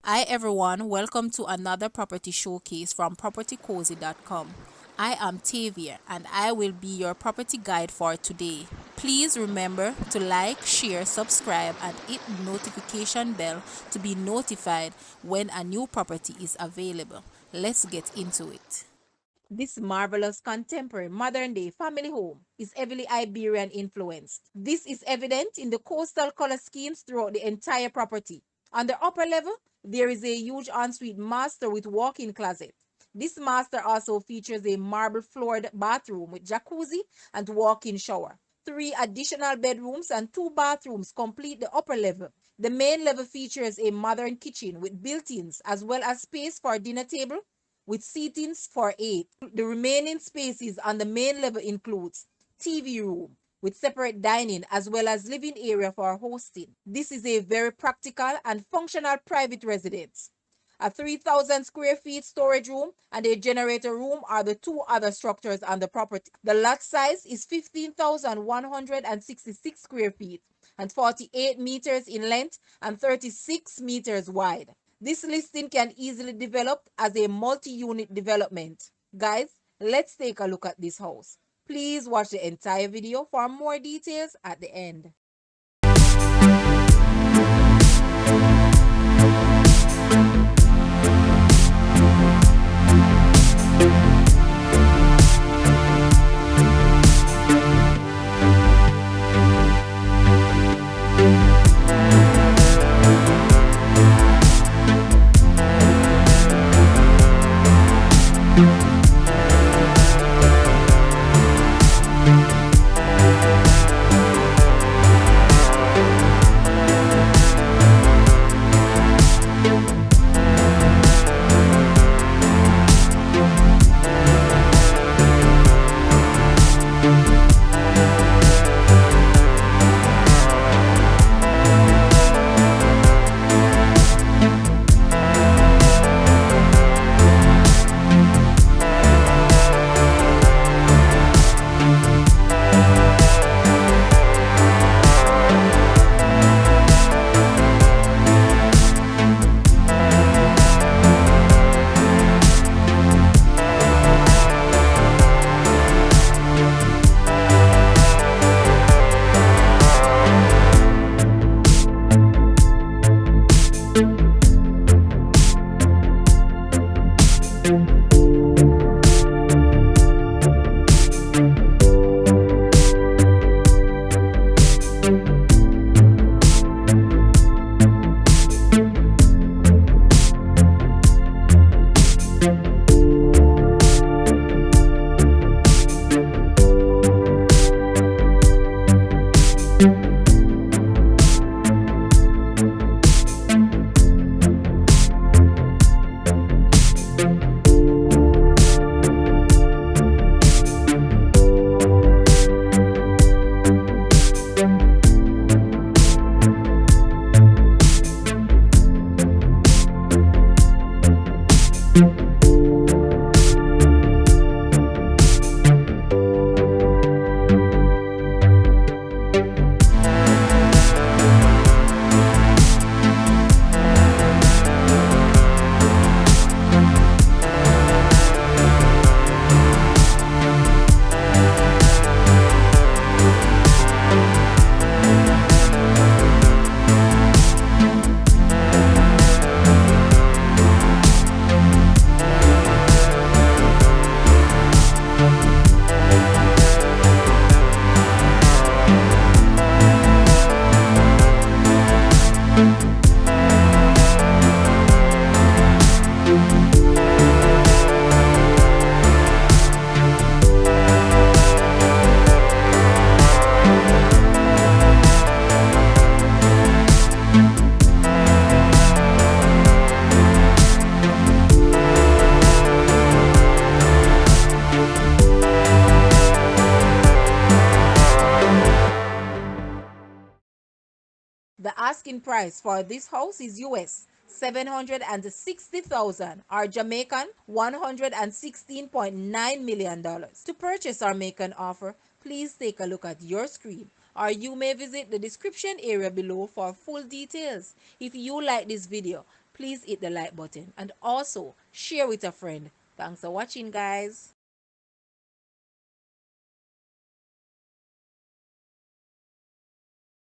Hi everyone, welcome to another property showcase from propertycozy.com. I am Tavia and I will be your property guide for today. Please remember to like, share, subscribe and hit the notification bell to be notified when a new property is available. Let's get into it. This marvelous contemporary modern day family home is heavily Iberian influenced. This is evident in the coastal color schemes throughout the entire property. On the upper level, there is a huge ensuite master with walk-in closet. This master also features a marble floored bathroom with jacuzzi and walk-in shower. Three additional bedrooms and two bathrooms complete the upper level. The main level features a modern kitchen with built-ins as well as space for dinner table with seatings for 8. The remaining spaces on the main level includes TV room with separate dining as well as living area for hosting. This is a very practical and functional private residence. A 3,000 square feet storage room and a generator room are the two other structures on the property. The lot size is 15,166 square feet and 48 meters in length and 36 meters wide. This listing can easily develop as a multi-unit development. Guys, let's take a look at this house. Please watch the entire video for more details at the end. The asking price for this house is US 760,000 or Jamaican $116.9 million. To purchase or make an offer, please take a look at your screen or you may visit the description area below for full details. If you like this video, please hit the like button and also share with a friend. Thanks for watching, guys.